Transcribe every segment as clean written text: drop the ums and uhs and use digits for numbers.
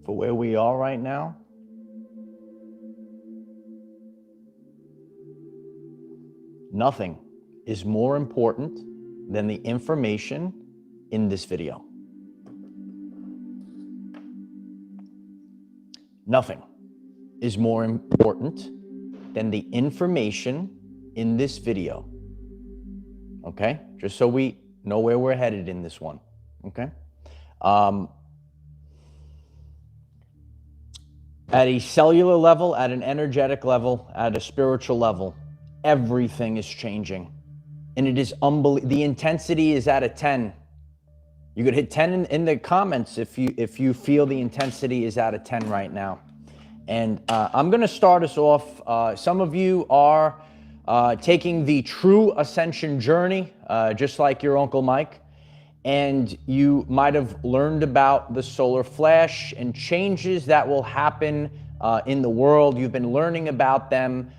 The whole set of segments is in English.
for where we are right now, nothing is more important than the information in this video. Nothing is more important than the information in this video. Okay? Just so we know where we're headed in this one. Okay? At a cellular level, at an energetic level, at a spiritual level, everything is changing. And it is unbelievable. The intensity is at a 10. You could hit 10 in the comments if you feel the intensity is at a 10 right now. And I'm going to start us off. Some of you are taking the true ascension journey, just like your Uncle Mike. And you might have learned about the solar flash and changes that will happen in the world. You've been learning about them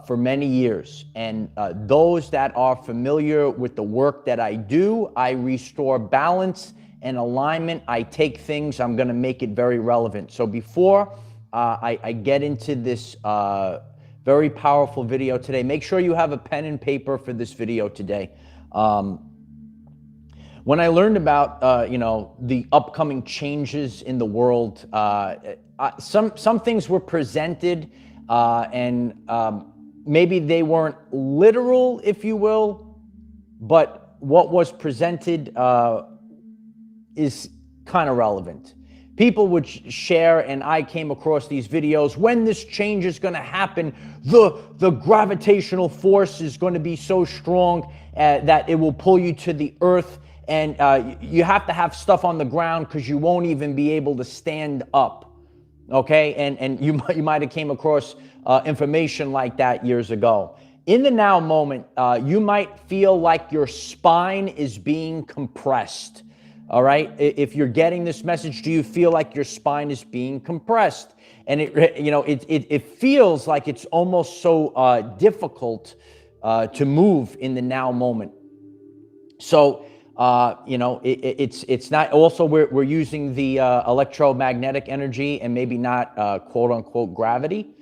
for many years. And those that are familiar with the work that I do, I restore balance and alignment. I take things, I'm going to make it very relevant. So before I get into this very powerful video today, make sure you have a pen and paper for this video today. When I learned about, the upcoming changes in the world, some things were presented and maybe they weren't literal, if you will, but what was presented is kind of relevant. People would share, and I came across these videos, when this change is going to happen, the gravitational force is going to be so strong that it will pull you to the earth. And you have to have stuff on the ground because you won't even be able to stand up, okay? And you might have came across information like that years ago. In the now moment, you might feel like your spine is being compressed, all right? If you're getting this message, do you feel like your spine is being compressed? And it feels like it's almost so difficult to move in the now moment. So, it's not, also we're using the electromagnetic energy and maybe not quote unquote gravity.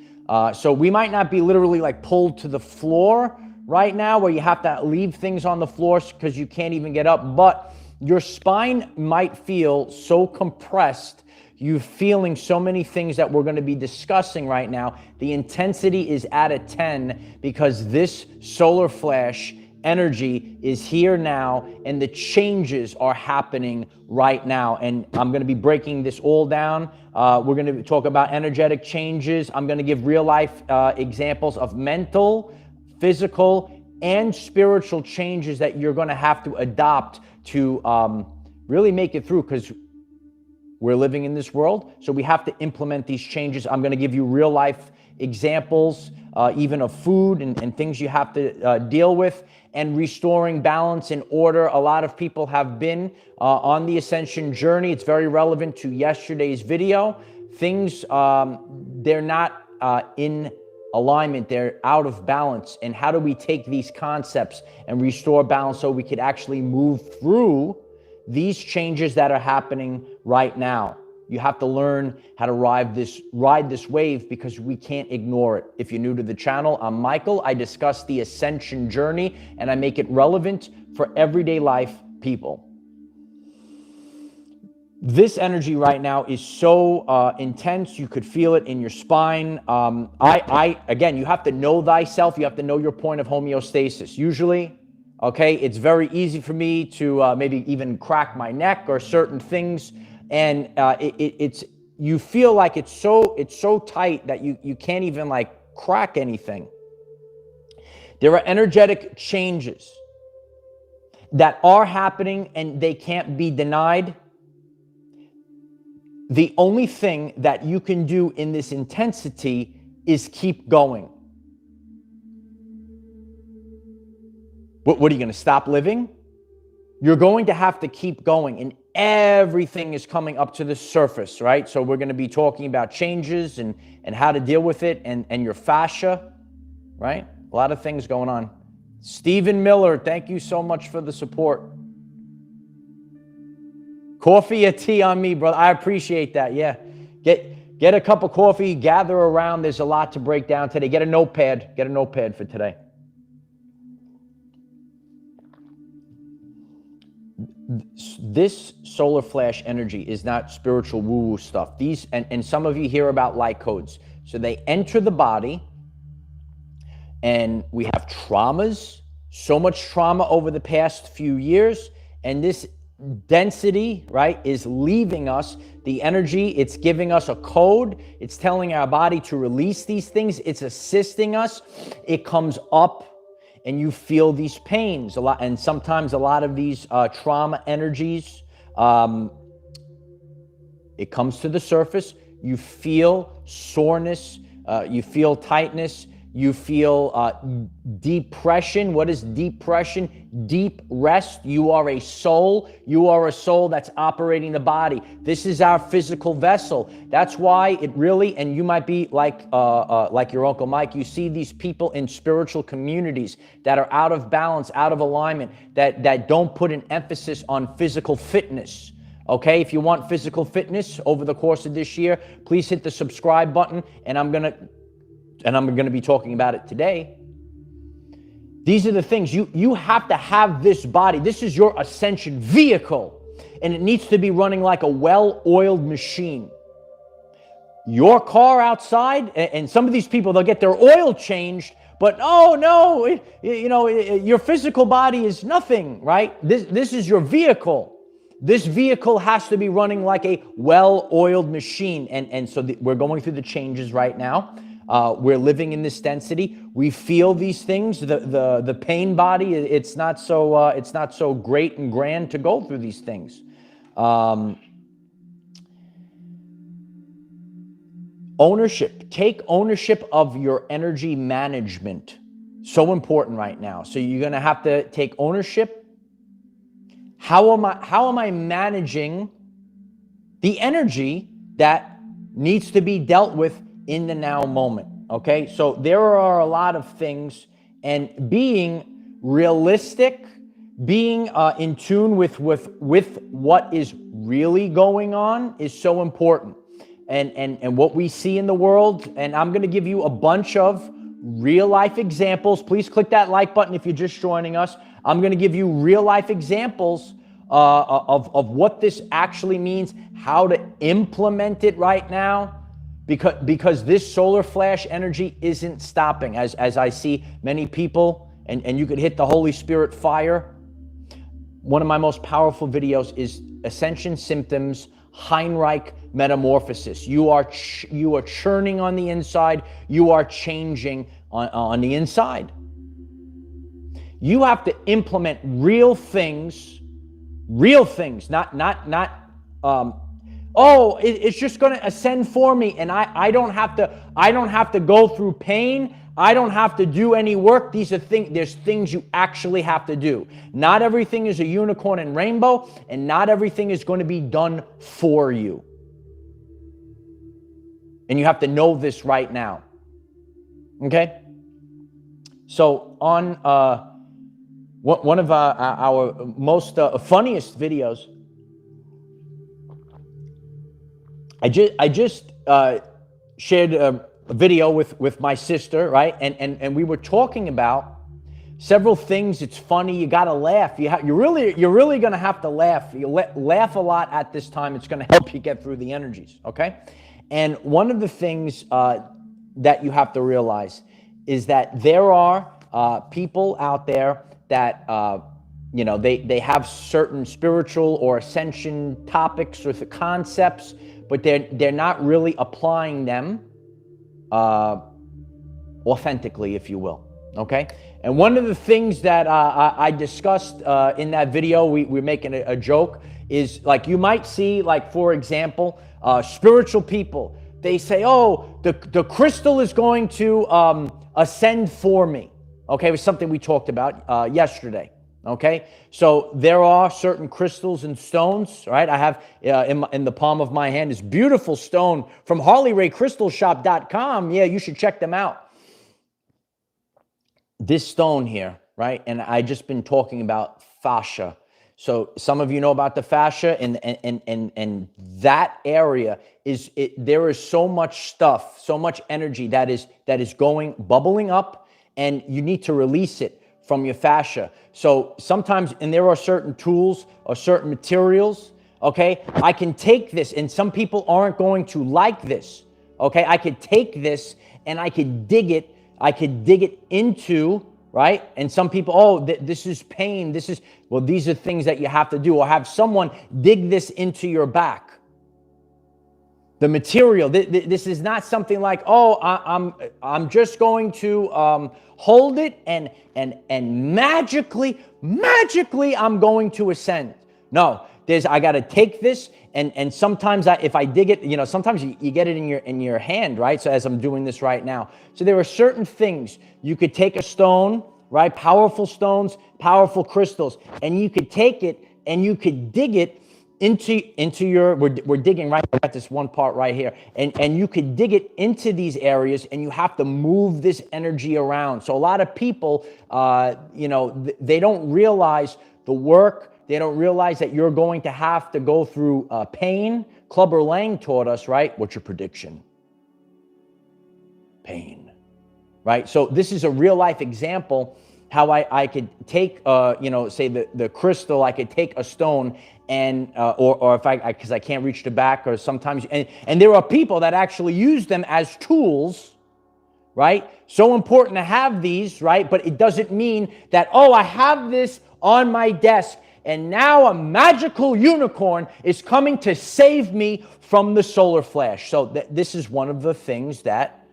So we might not be literally like pulled to the floor right now where you have to leave things on the floor because you can't even get up, but your spine might feel so compressed. You're feeling so many things that we're going to be discussing right now. The intensity is at a 10 because this solar flash energy is here now, and the changes are happening right now. And I'm going to be breaking this all down. We're going to talk about energetic changes. I'm going to give real life examples of mental, physical, and spiritual changes that you're going to have to adopt to really make it through, because we're living in this world. So we have to implement these changes. I'm going to give you real life examples, even of food and things you have to deal with, and restoring balance and order. A lot of people have been on the ascension journey. It's very relevant to yesterday's video. Things, they're not in alignment, they're out of balance. And how do we take these concepts and restore balance so we could actually move through these changes that are happening right now? You have to learn how to ride this wave, because we can't ignore it. If you're new to the channel, I'm Michael. I discuss the ascension journey and I make it relevant for everyday life people. This energy right now is so intense. You could feel it in your spine. Again, you have to know thyself. You have to know your point of homeostasis. Usually, okay, it's very easy for me to maybe even crack my neck or certain things. And you feel like it's so tight that you can't even like crack anything. There are energetic changes that are happening and they can't be denied. The only thing that you can do in this intensity is keep going. What are you going to stop living? You're going to have to keep going, and everything is coming up to the surface, right? So we're going to be talking about changes and how to deal with it, and your fascia, right? A lot of things going on. Stephen Miller, thank you so much for the support. Coffee or tea on me, brother. I appreciate that. Yeah. Get a cup of coffee, gather around. There's a lot to break down today. Get a notepad for today. This solar flash energy is not spiritual woo-woo stuff. These, and some of you hear about light codes. So they enter the body, and we have traumas, so much trauma over the past few years, and this density, right, is leaving us. The energy, it's giving us a code. It's telling our body to release these things. It's assisting us. It comes up, and you feel these pains a lot. And sometimes a lot of these trauma energies, it comes to the surface. You feel soreness. You feel tightness. You feel depression. What is depression? Deep rest. You are a soul. You are a soul that's operating the body. This is our physical vessel. That's why it really, and you might be like your Uncle Mike, you see these people in spiritual communities that are out of balance, out of alignment, that don't put an emphasis on physical fitness. Okay, if you want physical fitness over the course of this year, please hit the subscribe button, and I'm going to be talking about it today. These are the things. You have to have this body. This is your ascension vehicle, and it needs to be running like a well-oiled machine. Your car outside, and some of these people, they'll get their oil changed, but oh no, your physical body is nothing, right? This is your vehicle. This vehicle has to be running like a well-oiled machine, and so we're going through the changes right now. We're living in this density. We feel these things. The pain body. It's not so great and grand to go through these things. Ownership. Take ownership of your energy management. So important right now. So you're going to have to take ownership. How am I managing the energy that needs to be dealt with in the now moment? Okay, so there are a lot of things, and being realistic, being in tune with what is really going on is so important. And what we see in the world, and I'm going to give you a bunch of real life examples. Please click that like button if you're just joining us. I'm going to give you real life examples of what this actually means, how to implement it right now. Because this solar flash energy isn't stopping, as I see many people, and you could hit the Holy Spirit fire. One of my most powerful videos is Ascension Symptoms, Heinrich Metamorphosis. You are churning on the inside. You are changing on the inside. You have to implement real things, not it's just going to ascend for me, and I don't have to go through pain. I don't have to do any work. There's things you actually have to do. Not everything is a unicorn and rainbow, and not everything is going to be done for you. And you have to know this right now. Okay? So on one of our most funniest videos, I just shared a video with my sister, right? And we were talking about several things. It's funny. You got to laugh. You're really going to have to laugh. You laugh a lot at this time. It's going to help you get through the energies, okay? And one of the things that you have to realize is that there are people out there that they have certain spiritual or ascension topics or the concepts, but they're not really applying them authentically, if you will, okay? And one of the things that I discussed in that video, we're making a joke, is like you might see, like, for example, spiritual people, they say, oh, the crystal is going to ascend for me, okay? It was something we talked about yesterday. Okay, so there are certain crystals and stones, right? I have in the palm of my hand this beautiful stone from HarleyRayCrystalShop.com. Yeah, you should check them out. This stone here, right? And I just been talking about fascia. So some of you know about the fascia, and that area there is so much stuff, so much energy that is bubbling up, and you need to release it from your fascia. So sometimes, and there are certain tools or certain materials, okay? I can take this, and some people aren't going to like this, okay? I could take this and I could dig it into, right? And some people, oh, this is pain. Well, these are things that you have to do, or have someone dig this into your back. The material, this is not something like, oh, I'm just going to hold it and magically I'm going to ascend. No, I got to take this, and sometimes if I dig it, sometimes you get it in your hand, right? So as I'm doing this right now. So there are certain things. You could take a stone, right? Powerful stones, powerful crystals, and you could take it and you could dig it into your, we're digging right at this one part right here, and you could dig it into these areas, and you have to move this energy around. So a lot of people, they don't realize the work. They don't realize that you're going to have to go through pain. Clubber Lang taught us, right? What's your prediction? Pain, right? So this is a real life example how I could take, say the crystal, I could take a stone and, or if because I can't reach the back, or sometimes, and there are people that actually use them as tools, right? So important to have these, right? But it doesn't mean that, oh, I have this on my desk, and now a magical unicorn is coming to save me from the solar flash. So this is one of the things that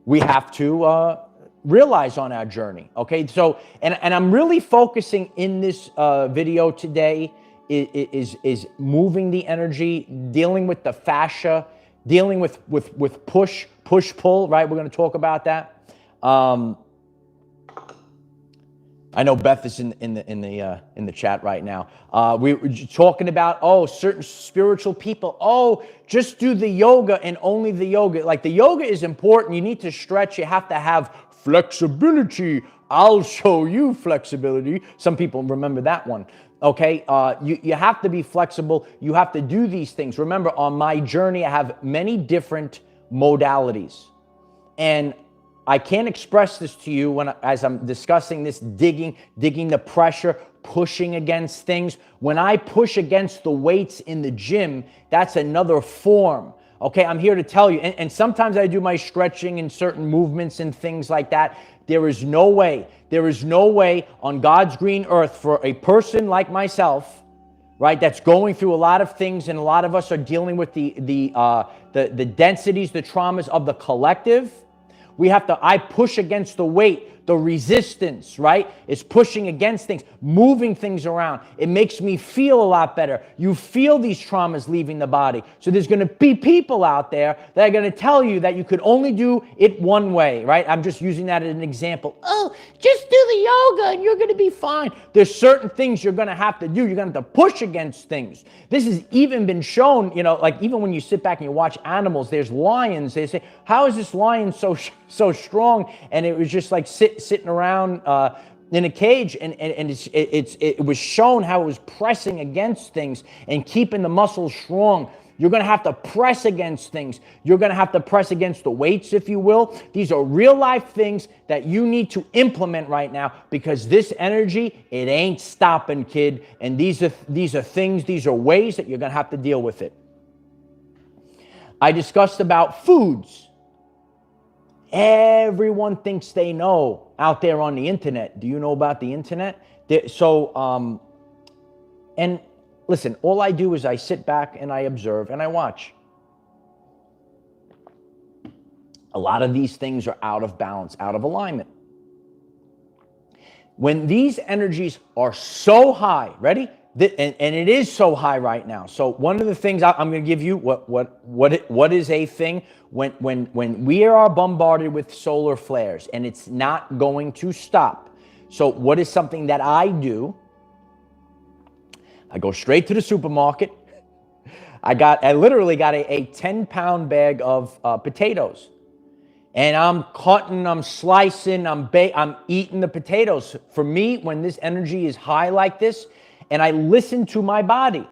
we have to realize on our journey, okay? So, and I'm really focusing in this video today is moving the energy, dealing with the fascia, dealing with push pull, right? We're going to talk about that. I know Beth is in the chat right now. We were talking about, certain spiritual people. Just do the yoga and only the yoga. Like, the yoga is important. You need to stretch. You have to have flexibility. I'll show you flexibility. Some people remember that one. Okay, you have to be flexible. You have to do these things. Remember, on my journey, I have many different modalities, and I can't express this to you as I'm discussing this, digging the pressure, pushing against things. When I push against the weights in the gym, that's another form. Okay, I'm here to tell you, and sometimes I do my stretching and certain movements and things like that. There is no way on God's green earth for a person like myself, right, that's going through a lot of things, and a lot of us are dealing with the densities, the traumas of the collective. I push against the weight, the resistance, right? It's pushing against things, moving things around. It makes me feel a lot better. You feel these traumas leaving the body. So there's going to be people out there that are going to tell you that you could only do it one way, right? I'm just using that as an example. Oh, just do the yoga and you're going to be fine. There's certain things you're going to have to do. You're going to have to push against things. This has even been shown, like even when you sit back and you watch animals, there's lions. They say, how is this lion so strong? And it was just like sitting around in a cage, and it was shown how it was pressing against things and keeping the muscles strong. You're going to have to press against things. You're going to have to press against the weights, if you will. These are real life things that you need to implement right now, because this energy, it ain't stopping, kid. And these are things, these are ways that you're going to have to deal with it. I discussed about foods. Everyone thinks they know out there on the internet. Do you know about the internet? And listen, all I do is I sit back and I observe and I watch. A lot of these things are out of balance, out of alignment. When these energies are so high, ready? And it is so high right now. So one of the things I'm going to give you, what is a thing when we are bombarded with solar flares, and it's not going to stop. So what is something that I do? I go straight to the supermarket. I literally got a 10-pound bag of potatoes, and I'm cutting, I'm slicing, I'm eating the potatoes. For me, when this energy is high like this, and I listen to my body.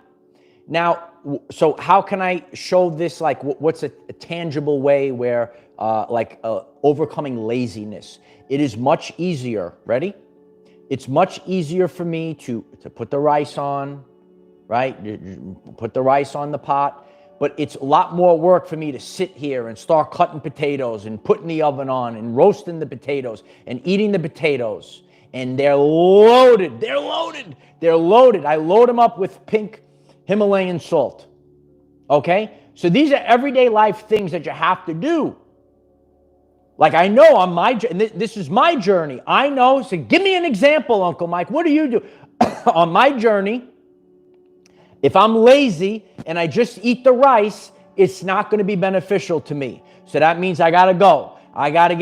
Now, so how can I show this? Like, what's a tangible way where, overcoming laziness? It is much easier. Ready? It's much easier for me to put the rice on, right? Put the rice on the pot. But it's a lot more work for me to sit here and start cutting potatoes and putting the oven on and roasting the potatoes and eating the potatoes. And they're loaded. They're loaded. They're loaded. I load them up with pink Himalayan salt. Okay? So these are everyday life things that you have to do. Like, I know on my journey, this is my journey. I know. So give me an example, Uncle Mike. What do you do? On my journey, if I'm lazy and I just eat the rice, it's not going to be beneficial to me. So that means I got to go. I got to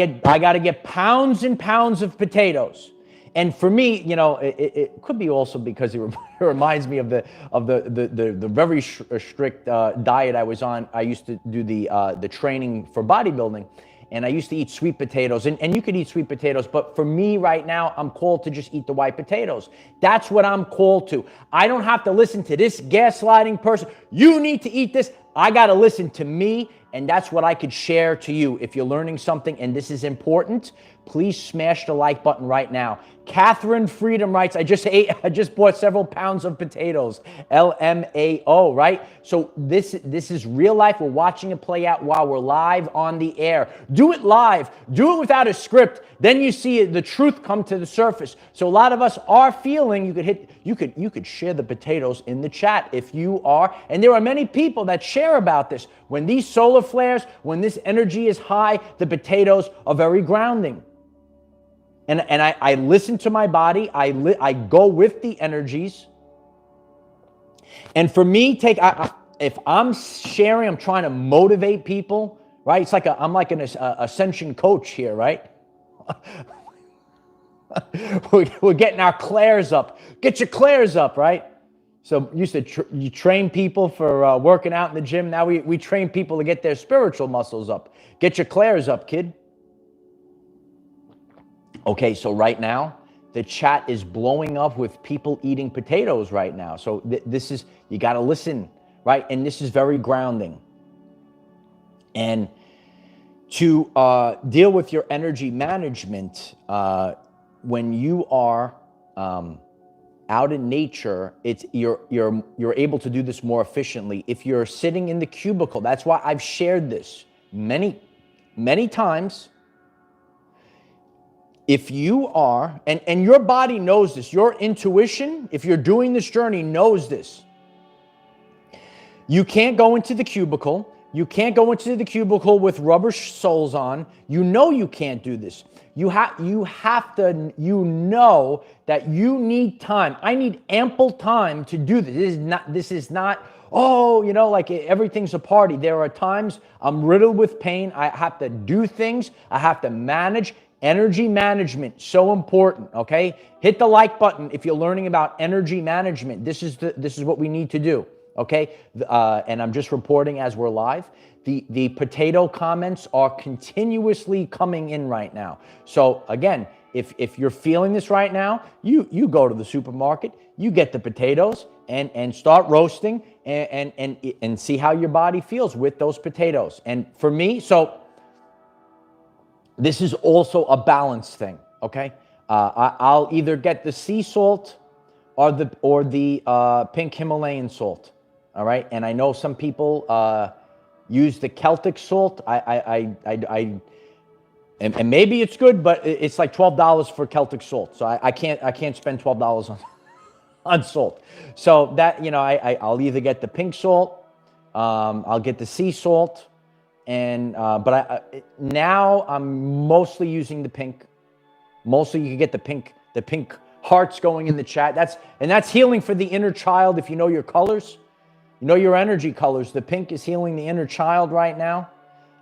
get pounds and pounds of potatoes. And for me, it could be also because it reminds me of the very strict diet I was on. I used to do the training for bodybuilding. And I used to eat sweet potatoes, and you could eat sweet potatoes, but for me right now, I'm called to just eat the white potatoes. That's what I'm called to. I don't have to listen to this gaslighting person. You need to eat this. I got to listen to me, and that's what I could share to you. If you're learning something and this is important, please smash the like button right now. Catherine Freedom writes, I just bought several pounds of potatoes. LMAO, right? So this is real life. We're watching it play out while we're live on the air. Do it live. Do it without a script. Then you see the truth come to the surface. So a lot of us are feeling, you could share the potatoes in the chat if you are. And there are many people that share about this. When these solar flares, when this energy is high, the potatoes are very grounding. And I listen to my body. I go with the energies. And for me, if I'm sharing, I'm trying to motivate people, right? It's like I'm like an ascension coach here, right? We're getting our clairs up. Get your clairs up, right? So you train people for working out in the gym. Now we train people to get their spiritual muscles up. Get your clairs up, kid. Okay, so right now, the chat is blowing up with people eating potatoes right now. So this is, you got to listen, right? And this is very grounding. And to deal with your energy management, when you are out in nature, you're able to do this more efficiently. If you're sitting in the cubicle, that's why I've shared this many times. If you are, and your body knows this, your intuition, if you're doing this journey, knows this. You can't go into the cubicle. You can't go into the cubicle with rubber soles on. You know you can't do this. You have to, know that you need time. I need ample time to do this. This is not, like everything's a party. There are times I'm riddled with pain. I have to do things. I have to manage. Energy management, so important, okay? Hit the like button if you're learning about energy management. This is what we need to do, okay? And I'm just reporting as we're live. The potato comments are continuously coming in right now. So again, if you're feeling this right now, you go to the supermarket, you get the potatoes and start roasting and see how your body feels with those potatoes. And for me, this is also a balance thing, okay? I'll either get the sea salt or the pink Himalayan salt, all right? And I know some people use the Celtic salt. And maybe it's good, but it's like $12 for Celtic salt. So I can't spend $12 on salt. So that, I'll either get the pink salt, I'll get the sea salt. And now I'm mostly using the pink. Mostly you can get the pink hearts going in the chat. That's healing for the inner child. If you know your colors, you know your energy colors. The pink is healing the inner child right now.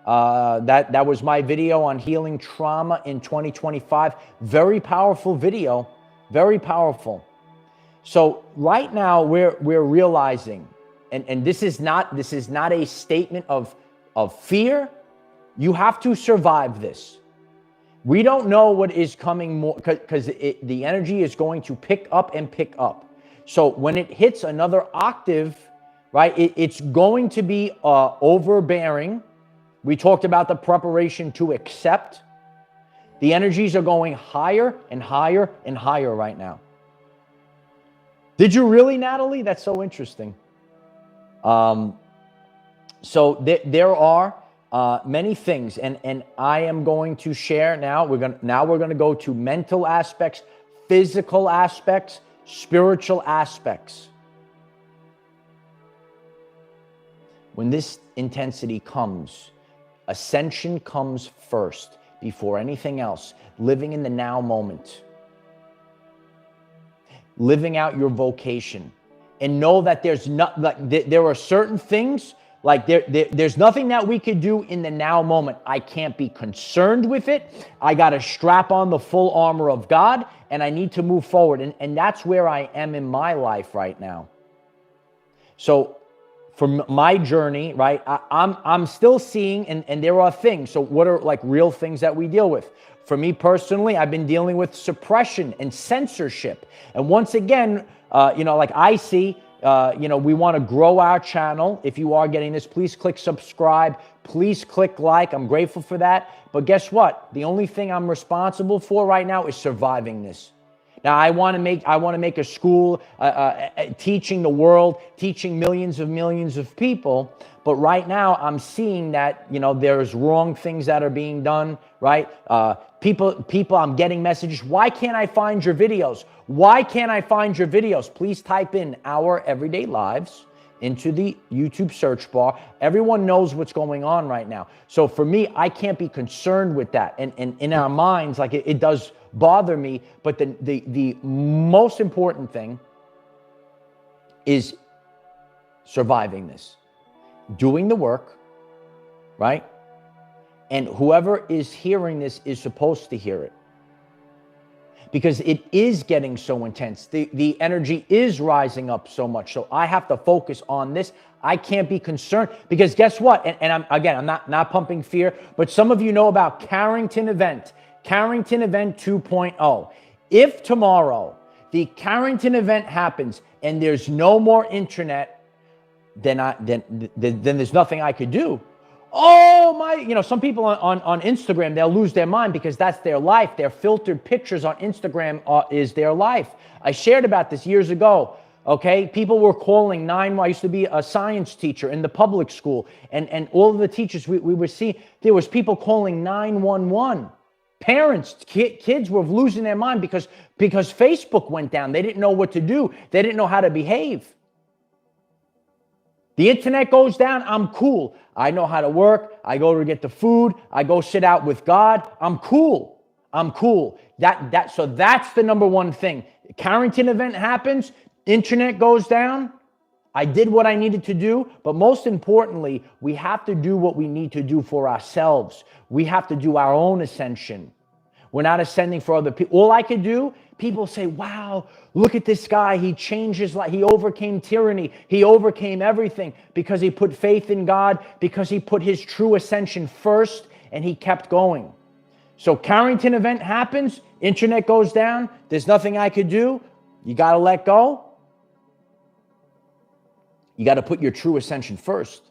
That was my video on healing trauma in 2025. Very powerful video, very powerful. So right now we're realizing, and this is not a statement of fear. You have to survive this. We don't know what is coming more, because the energy is going to pick up and pick up. So when it hits another octave, right, it's going to be overbearing. We talked about the preparation to accept. The energies are going higher and higher and higher right now. Did you really, Natalie? That's so interesting. So there are many things, and I am going to share now. We're going to go to mental aspects, physical aspects, spiritual aspects. When this intensity comes, ascension comes first before anything else. Living in the now moment, living out your vocation, and know that there's not, like, there are certain things, like there's nothing that we could do in the now moment. I can't be concerned with it. I got to strap on the full armor of God, and I need to move forward. And that's where I am in my life right now. So for my journey, right, I'm still seeing, and there are things. So what are like real things that we deal with? For me personally, I've been dealing with suppression and censorship. And once again, like I see, we want to grow our channel. If you are getting this, please click subscribe. Please click like. I'm grateful for that. But guess what? The only thing I'm responsible for right now is surviving this. Now, I want to make a school teaching the world, teaching millions of people. But right now, I'm seeing that, there's wrong things that are being done, right? People, I'm getting messages. Why can't I find your videos? Why can't I find your videos? Please type in Our Everyday Lives into the YouTube search bar. Everyone knows what's going on right now. So for me, I can't be concerned with that. And in our minds, like it does bother me. But the most important thing is surviving this, doing the work, right? And whoever is hearing this is supposed to hear it, because it is getting so intense. The energy is rising up so much. So I have to focus on this. I can't be concerned, because guess what? And I'm not pumping fear, but some of you know about Carrington Event 2.0. If tomorrow the Carrington event happens and there's no more internet, then there's nothing I could do. Oh my, some people on Instagram, they'll lose their mind because that's their life. Their filtered pictures on Instagram is their life. I shared about this years ago. Okay, people were calling 911. I used to be a science teacher in the public school, and all of the teachers we were seeing, there was people calling 911. Parents, kids were losing their mind because Facebook went down. They didn't know what to do. They didn't know how to behave. The internet goes down, I'm cool. I know how to work. I go to get the food. I go sit out with God. I'm cool. So that's the number one thing. Carrington event happens, internet goes down. I did what I needed to do, but most importantly, we have to do what we need to do for ourselves. We have to do our own ascension. We're not ascending for other people. All I could do, people say, wow, look at this guy. He changed his life. He overcame tyranny. He overcame everything because he put faith in God, because he put his true ascension first, and he kept going. So Carrington event happens, internet goes down. There's nothing I could do. You got to let go. You got to put your true ascension first.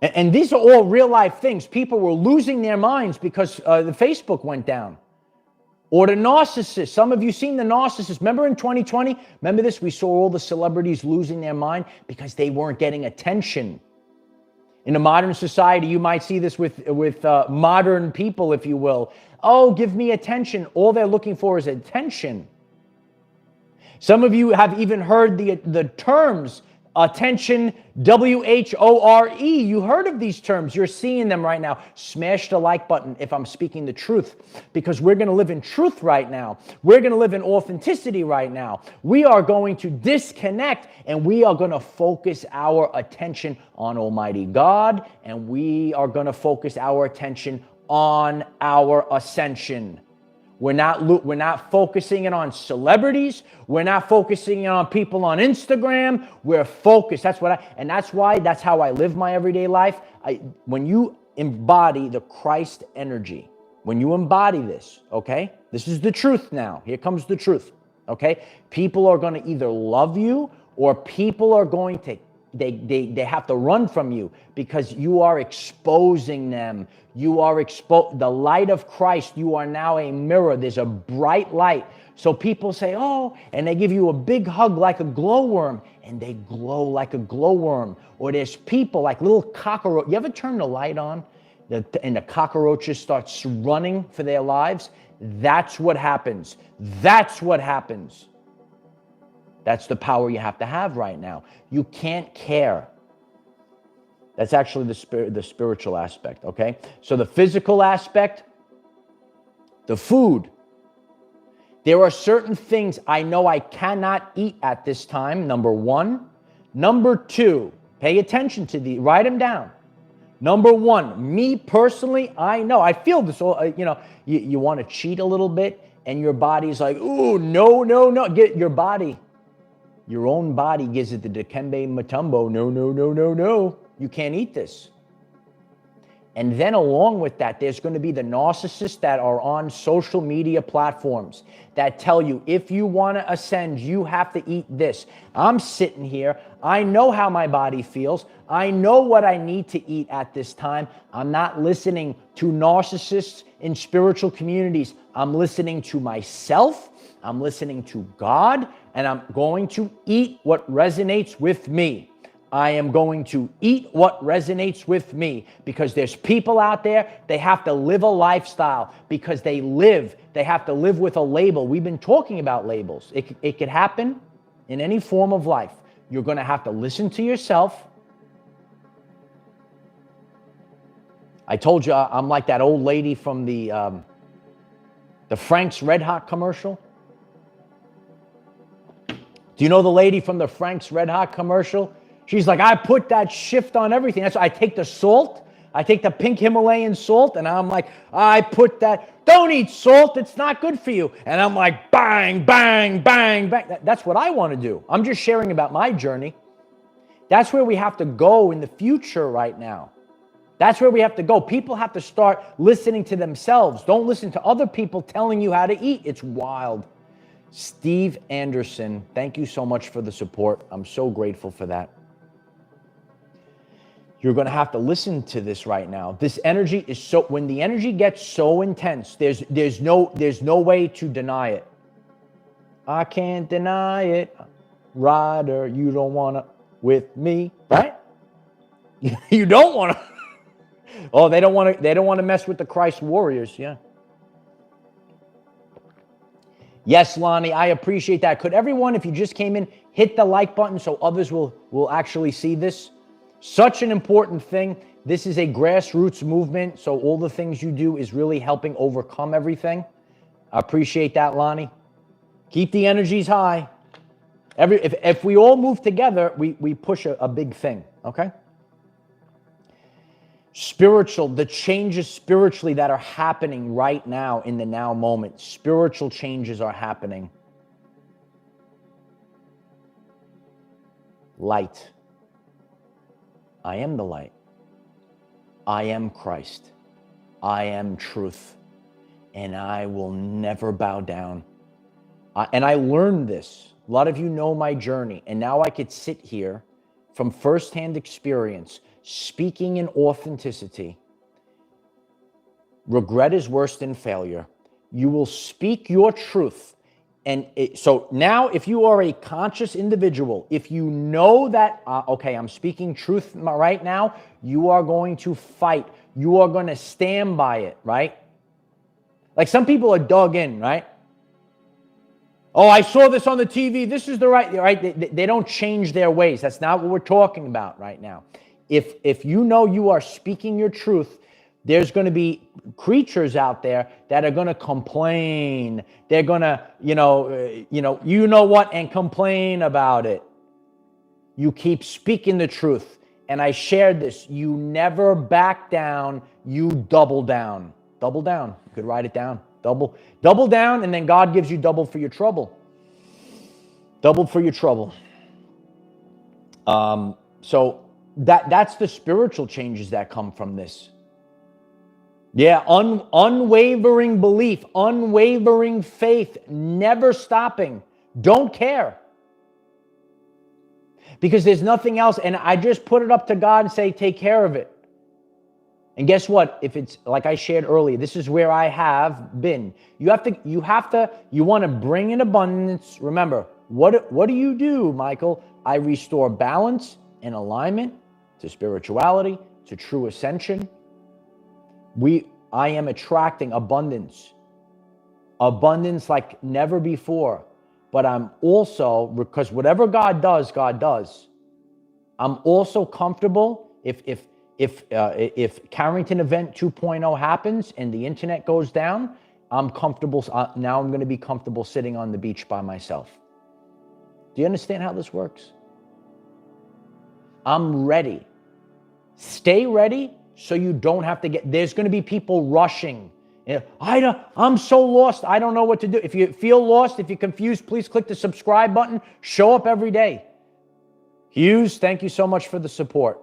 And these are all real life things. People were losing their minds because the Facebook went down. Or the narcissist. Some of you seen the narcissist. Remember in 2020? Remember this? We saw all the celebrities losing their mind because they weren't getting attention. In a modern society, you might see this with modern people, if you will. Oh, give me attention. All they're looking for is attention. Some of you have even heard the terms attention, W-H-O-R-E. You heard of these terms. You're seeing them right now. Smash the like button if I'm speaking the truth, because we're going to live in truth right now. We're going to live in authenticity right now. We are going to disconnect, and we are going to focus our attention on Almighty God, and we are going to focus our attention on our ascension. We're not focusing it on celebrities. We're not focusing it on people on Instagram. We're focused. That's how I live my everyday life. When you embody the Christ energy, when you embody this, okay? This is the truth now. Here comes the truth, okay? People are going to either love you or people are going to, they have to run from you because you are exposing them. You are the light of Christ. You are now a mirror. There's a bright light. So people say, oh, and they give you a big hug like a glowworm, and they glow like a glowworm. Or there's people like little cockroaches. You ever turn the light on and the cockroaches start running for their lives? That's what happens. That's what happens. That's the power you have to have right now. You can't care. That's actually the spiritual aspect, okay? So the physical aspect, the food. There are certain things I know I cannot eat at this time, number one. Number two, pay attention to these, write them down. Number one, me personally, I know, I feel this, you want to cheat a little bit and your body's like, ooh, no. Get your body, your own body gives it the Dikembe Mutombo, no. You can't eat this. And then along with that, there's going to be the narcissists that are on social media platforms that tell you, if you want to ascend, you have to eat this. I'm sitting here. I know how my body feels. I know what I need to eat at this time. I'm not listening to narcissists in spiritual communities. I'm listening to myself. I'm listening to God, and I'm going to eat what resonates with me. I am going to eat what resonates with me, because there's people out there, they have to live a lifestyle because they have to live with a label. We've been talking about labels. It could happen in any form of life. You're going to have to listen to yourself. I told you I'm like that old lady from the Frank's Red Hot commercial. Do you know the lady from the Frank's Red Hot commercial? She's like, I put that shift on everything. That's why I take the salt. I take the pink Himalayan salt, and I'm like, I put that. Don't eat salt. It's not good for you. And I'm like, bang, bang, bang, bang. That's what I want to do. I'm just sharing about my journey. That's where we have to go in the future right now. That's where we have to go. People have to start listening to themselves. Don't listen to other people telling you how to eat. It's wild. Steve Anderson, thank you so much for the support. I'm so grateful for that. You're going to have to listen to this right now. This energy is so, when the energy gets so intense, there's no way to deny it. I can't deny it. Ryder, you don't want to with me, right? You don't want to. Oh, they don't want to mess with the Christ warriors, yeah. Yes, Lonnie, I appreciate that. Could everyone, if you just came in, hit the like button so others will actually see this? Such an important thing. This is a grassroots movement, so all the things you do is really helping overcome everything. I appreciate that, Lonnie. Keep the energies high. If we all move together, we push a big thing, okay? Spiritual, the changes spiritually that are happening right now in the now moment. Spiritual changes are happening. Light. I am the light. I am Christ. I am truth. And I will never bow down. And I learned this. A lot of you know my journey. And now I could sit here from firsthand experience, speaking in authenticity. Regret is worse than failure. You will speak your truth. And so now if you are a conscious individual, if you know that, okay, I'm speaking truth right now, you are going to fight. You are going to stand by it, right? Like some people are dug in, right? Oh, I saw this on the TV. This is the right? They don't change their ways. That's not what we're talking about right now. If you know you are speaking your truth, there's going to be creatures out there that are going to complain. They're going to, you know what, and complain about it. You keep speaking the truth. And I shared this. You never back down. You double down. Double down. You could write it down. Double down, and then God gives you double for your trouble. Double for your trouble. So that's the spiritual changes that come from this. Yeah, unwavering belief, unwavering faith, never stopping. Don't care. Because there's nothing else. And I just put it up to God and say, take care of it. And guess what? If it's like I shared earlier, this is where I have been. You want to bring in abundance. Remember, what do you do, Michael? I restore balance and alignment to spirituality, to true ascension. I am attracting abundance like never before. But I'm also, because whatever God does, I'm also comfortable if Carrington Event 2.0 happens and the internet goes down, I'm comfortable. Now I'm going to be comfortable sitting on the beach by myself. Do you understand how this works? I'm ready. Stay ready so you don't have to there's going to be people rushing. I'm so lost. I don't know what to do. If you feel lost, if you're confused, please click the subscribe button. Show up every day. Hughes, thank you so much for the support.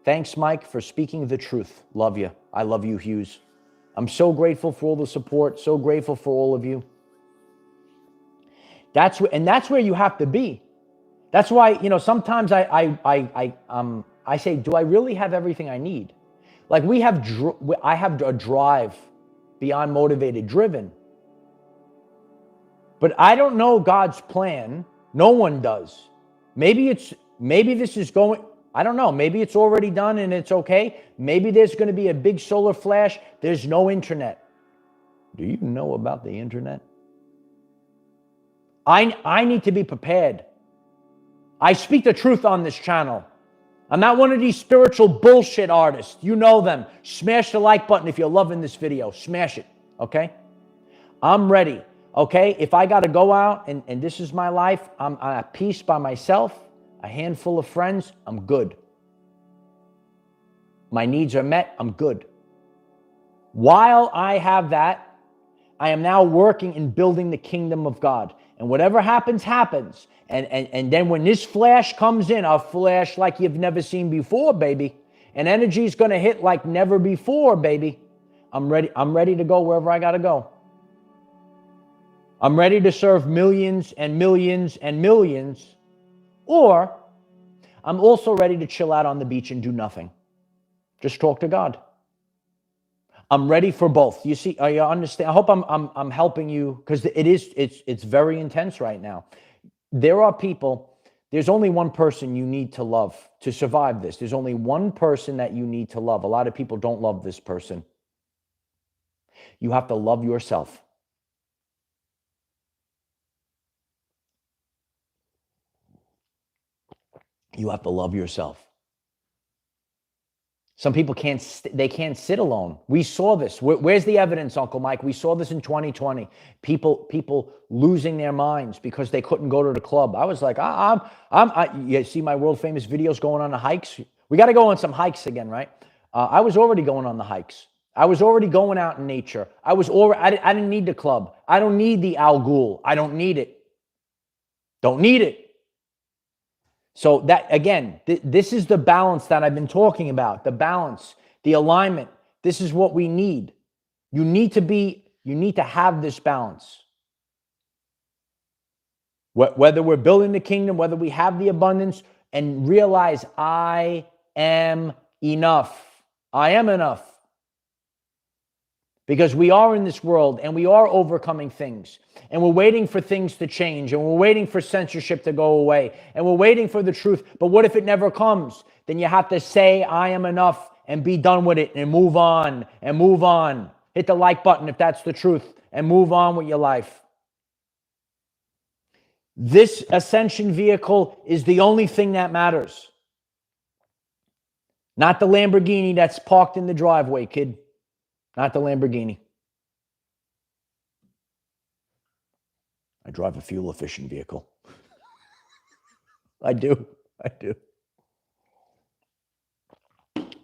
Thanks, Mike, for speaking the truth. Love you. I love you, Hughes. I'm so grateful for all the support. So grateful for all of you. That's where you have to be. That's why, sometimes I say, do I really have everything I need? Like I have a drive, beyond motivated, driven. But I don't know God's plan. No one does. Maybe this is going, I don't know. Maybe it's already done and it's okay. Maybe there's going to be a big solar flash. There's no internet. Do you know about the internet? I need to be prepared. I speak the truth on this channel. I'm not one of these spiritual bullshit artists. You know them. Smash the like button if you're loving this video. Smash it, okay? I'm ready, okay? If I got to go out and this is my life, I'm at peace by myself, a handful of friends, I'm good. My needs are met, I'm good. While I have that, I am now working in building the kingdom of God. And whatever happens, happens. And then when this flash comes in, a flash like you've never seen before, baby. And energy is going to hit like never before, baby. I'm ready to go wherever I got to go. I'm ready to serve millions and millions and millions. Or I'm also ready to chill out on the beach and do nothing. Just talk to God. I'm ready for both. You see, you understand? I hope I'm helping you, because it's very intense right now. There are people, there's only one person you need to love to survive this. There's only one person that you need to love. A lot of people don't love this person. You have to love yourself. You have to love yourself. Some people can't sit alone. We saw this. Where's the evidence, Uncle Mike? We saw this in 2020. People losing their minds because they couldn't go to the club. I was like, you see my world famous videos going on the hikes? We got to go on some hikes again, right? I was already going on the hikes. I was already going out in nature. I didn't need the club. I don't need the Al Ghul. I don't need it. Don't need it. So that, again, this is the balance that I've been talking about. The balance, the alignment. This is what we need. You need to have this balance. Whether we're building the kingdom, whether we have the abundance, and realize I am enough. I am enough. Because we are in this world and we are overcoming things. And we're waiting for things to change. And we're waiting for censorship to go away. And we're waiting for the truth. But what if it never comes? Then you have to say, I am enough, and be done with it, and move on, and move on. Hit the like button if that's the truth, and move on with your life. This ascension vehicle is the only thing that matters. Not the Lamborghini that's parked in the driveway, kid. Not the Lamborghini. I drive a fuel-efficient vehicle. I do.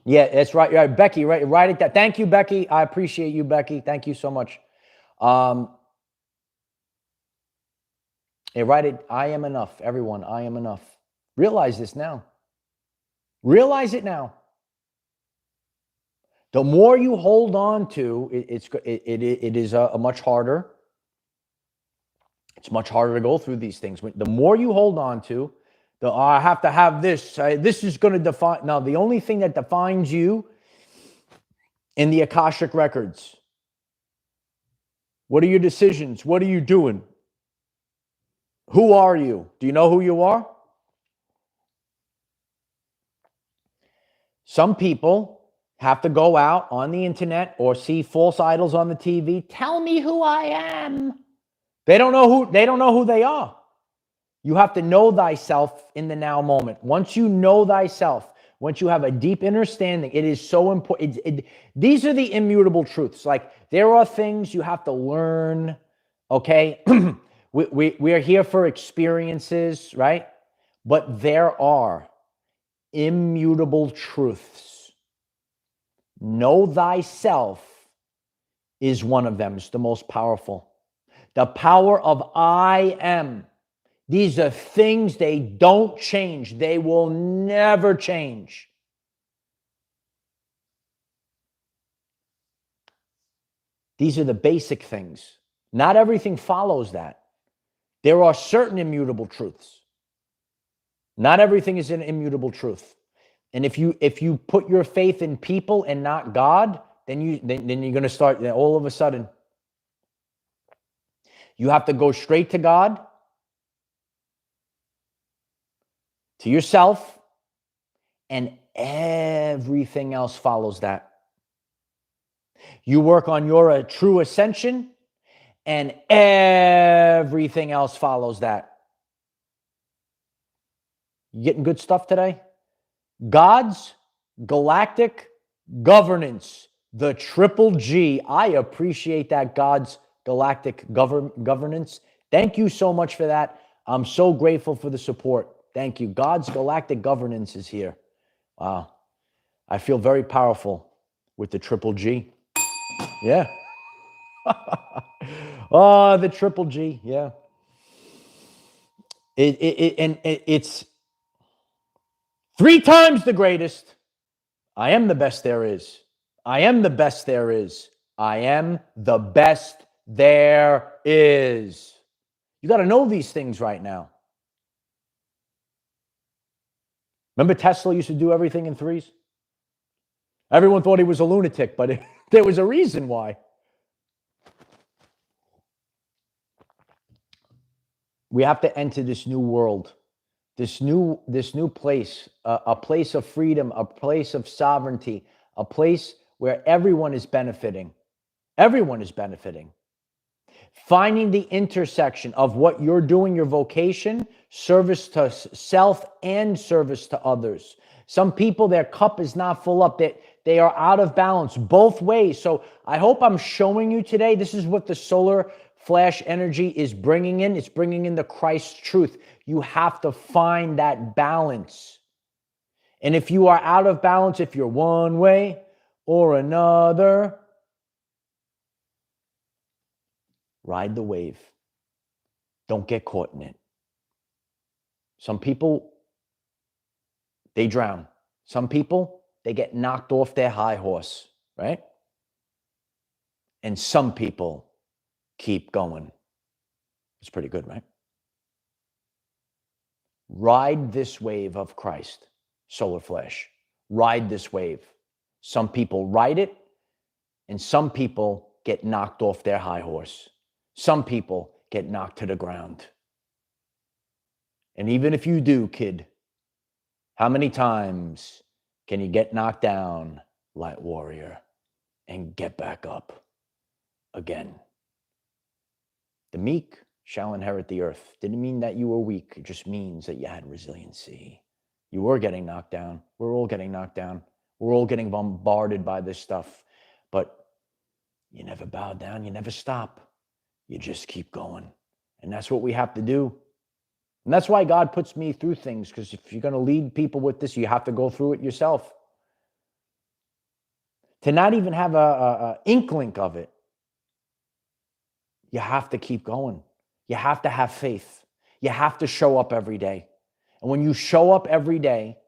Yeah, that's right. Yeah, Becky, write it down. Thank you, Becky. I appreciate you, Becky. Thank you so much. Yeah, write it. I am enough. Everyone, I am enough. Realize this now. Realize it now. The more you hold on to, it is a much harder. It's much harder to go through these things. The more you hold on to, I have to have this. This is going to define. Now, the only thing that defines you in the Akashic records, what are your decisions? What are you doing? Who are you? Do you know who you are? Some people have to go out on the internet or see false idols on the TV. Tell me who I am. They don't know who they are. You have to know thyself in the now moment. Once you know thyself, once you have a deep understanding, it is so important. These are the immutable truths. Like, there are things you have to learn, okay? we are here for experiences, right? But there are immutable truths. Know thyself is one of them. It's the most powerful. The power of I am. These are things, they don't change. They will never change. These are the basic things. Not everything follows that. There are certain immutable truths. Not everything is an immutable truth. And if you put your faith in people and not God, then you're going to start, all of a sudden, you have to go straight to God, to yourself, and everything else follows that. You work on your true ascension, and everything else follows that. You getting good stuff today? God's galactic governance, the triple G. I appreciate that, God's galactic governance. Thank you so much for that. I'm so grateful for the support. Thank you. God's galactic governance is here. Wow. I feel very powerful with the triple G. Yeah. Oh, the triple G. Yeah. It's 3 times the greatest. I am the best there is. I am the best there is. I am the best there is. You got to know these things right now. Remember Tesla used to do everything in 3s? Everyone thought he was a lunatic, but there was a reason why. We have to enter this new world, this new place, a place of freedom, a place of sovereignty, a place where everyone is benefiting. Everyone is benefiting. Finding the intersection of what you're doing, your vocation, service to self and service to others. Some people, their cup is not full up. They are out of balance both ways. So I hope I'm showing you today, this is what the solar flash energy is bringing in. It's bringing in the Christ truth. You have to find that balance. And if you are out of balance, if you're one way or another, ride the wave. Don't get caught in it. Some people, they drown. Some people, they get knocked off their high horse, right? And some people keep going. It's pretty good, right? Ride this wave of Christ, solar flash. Ride this wave. Some people ride it, and some people get knocked off their high horse. Some people get knocked to the ground. And even if you do, kid, how many times can you get knocked down, light warrior, and get back up again? The meek shall inherit the earth. Didn't mean that you were weak. It just means that you had resiliency. You were getting knocked down. We're all getting knocked down. We're all getting bombarded by this stuff. But you never bow down. You never stop. You just keep going. And that's what we have to do. And that's why God puts me through things, because if you're going to lead people with this, you have to go through it yourself. To not even have a inkling of it, you have to keep going. You have to have faith. You have to show up every day. And when you show up every day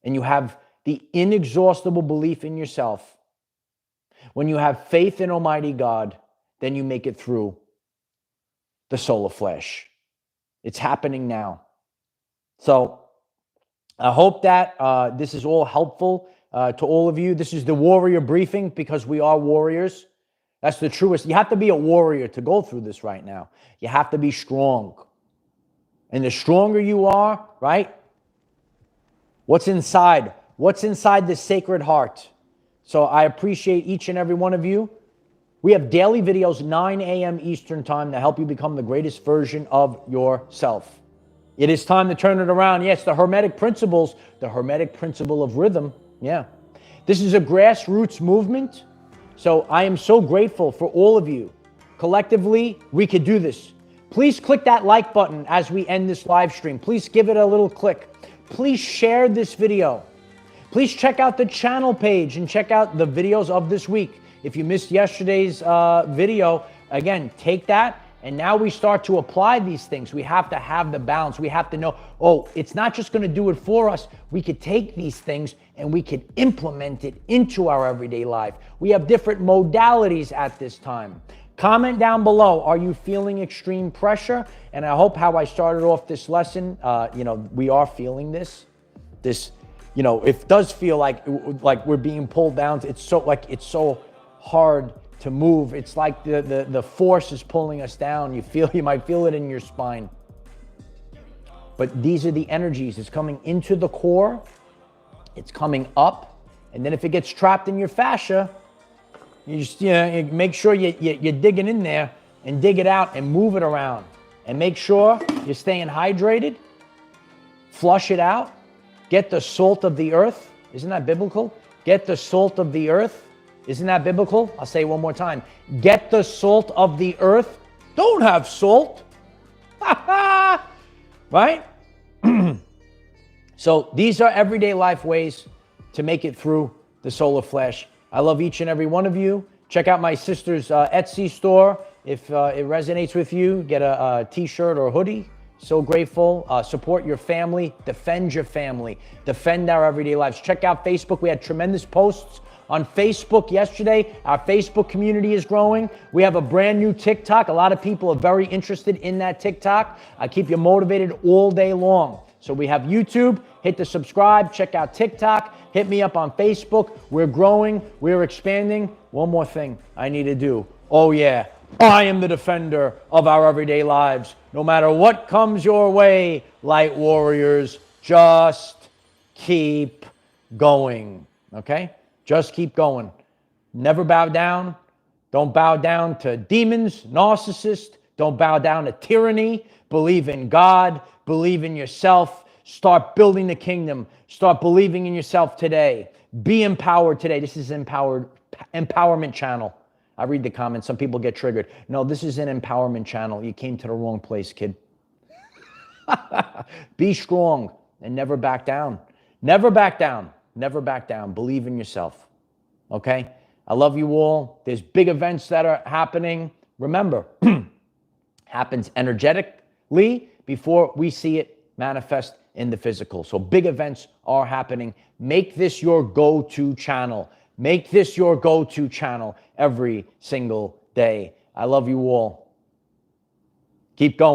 and you have the inexhaustible belief in yourself, when you have faith in Almighty God, then you make it through the solar flash. It's happening now. So I hope that this is all helpful to all of you. This is the warrior briefing because we are warriors. That's the truest. You have to be a warrior to go through this right now. You have to be strong. And the stronger you are, right? What's inside? What's inside the Sacred Heart? So I appreciate each and every one of you. We have daily videos, 9 a.m. Eastern time, to help you become the greatest version of yourself. It is time to turn it around. Yes, the Hermetic principles, the Hermetic principle of rhythm. Yeah. This is a grassroots movement. So I am so grateful for all of you. Collectively, we could do this. Please click that like button as we end this live stream. Please give it a little click. Please share this video. Please check out the channel page and check out the videos of this week. If you missed yesterday's video, again, take that. And now we start to apply these things. We have to have the balance. We have to know, oh, it's not just going to do it for us. We could take these things and we could implement it into our everyday life. We have different modalities at this time. Comment down below, are you feeling extreme pressure? And I hope how I started off this lesson, we are feeling this, it does feel like we're being pulled down. It's so hard to move. It's like the force is pulling us down. You might feel it in your spine. But these are the energies. It's coming into the core. It's coming up. And then if it gets trapped in your fascia, you just you make sure you're digging in there and dig it out and move it around. And make sure you're staying hydrated. Flush it out. Get the salt of the earth. Isn't that biblical? Get the salt of the earth. Isn't that biblical? I'll say it one more time. Get the salt of the earth. Don't have salt. Right? So these are everyday life ways to make it through the solar flash. I love each and every one of you. Check out my sister's Etsy store. If it resonates with you, get a t-shirt or a hoodie. So grateful. Support your family. Defend your family. Defend our everyday lives. Check out Facebook. We had tremendous posts on Facebook yesterday. Our Facebook community is growing. We have a brand new TikTok. A lot of people are very interested in that TikTok. I keep you motivated all day long. So we have YouTube. Hit the subscribe. Check out TikTok. Hit me up on Facebook. We're growing. We're expanding. One more thing I need to do. Oh yeah, I am the defender of our everyday lives. No matter what comes your way, light warriors, just keep going. Okay? Just keep going. Never bow down. Don't bow down to demons, narcissists. Don't bow down to tyranny. Believe in God. Believe in yourself. Start building the kingdom. Start believing in yourself today. Be empowered today. This is empowerment channel. I read the comments. Some people get triggered. No, this is an empowerment channel. You came to the wrong place, kid. Be strong and never back down. Never back down. Never back down. Believe in yourself. Okay? I love you all. There's big events that are happening. Remember, happens energetically before we see it manifest in the physical. So big events are happening. Make this your go-to channel. Make this your go-to channel every single day. I love you all. Keep going.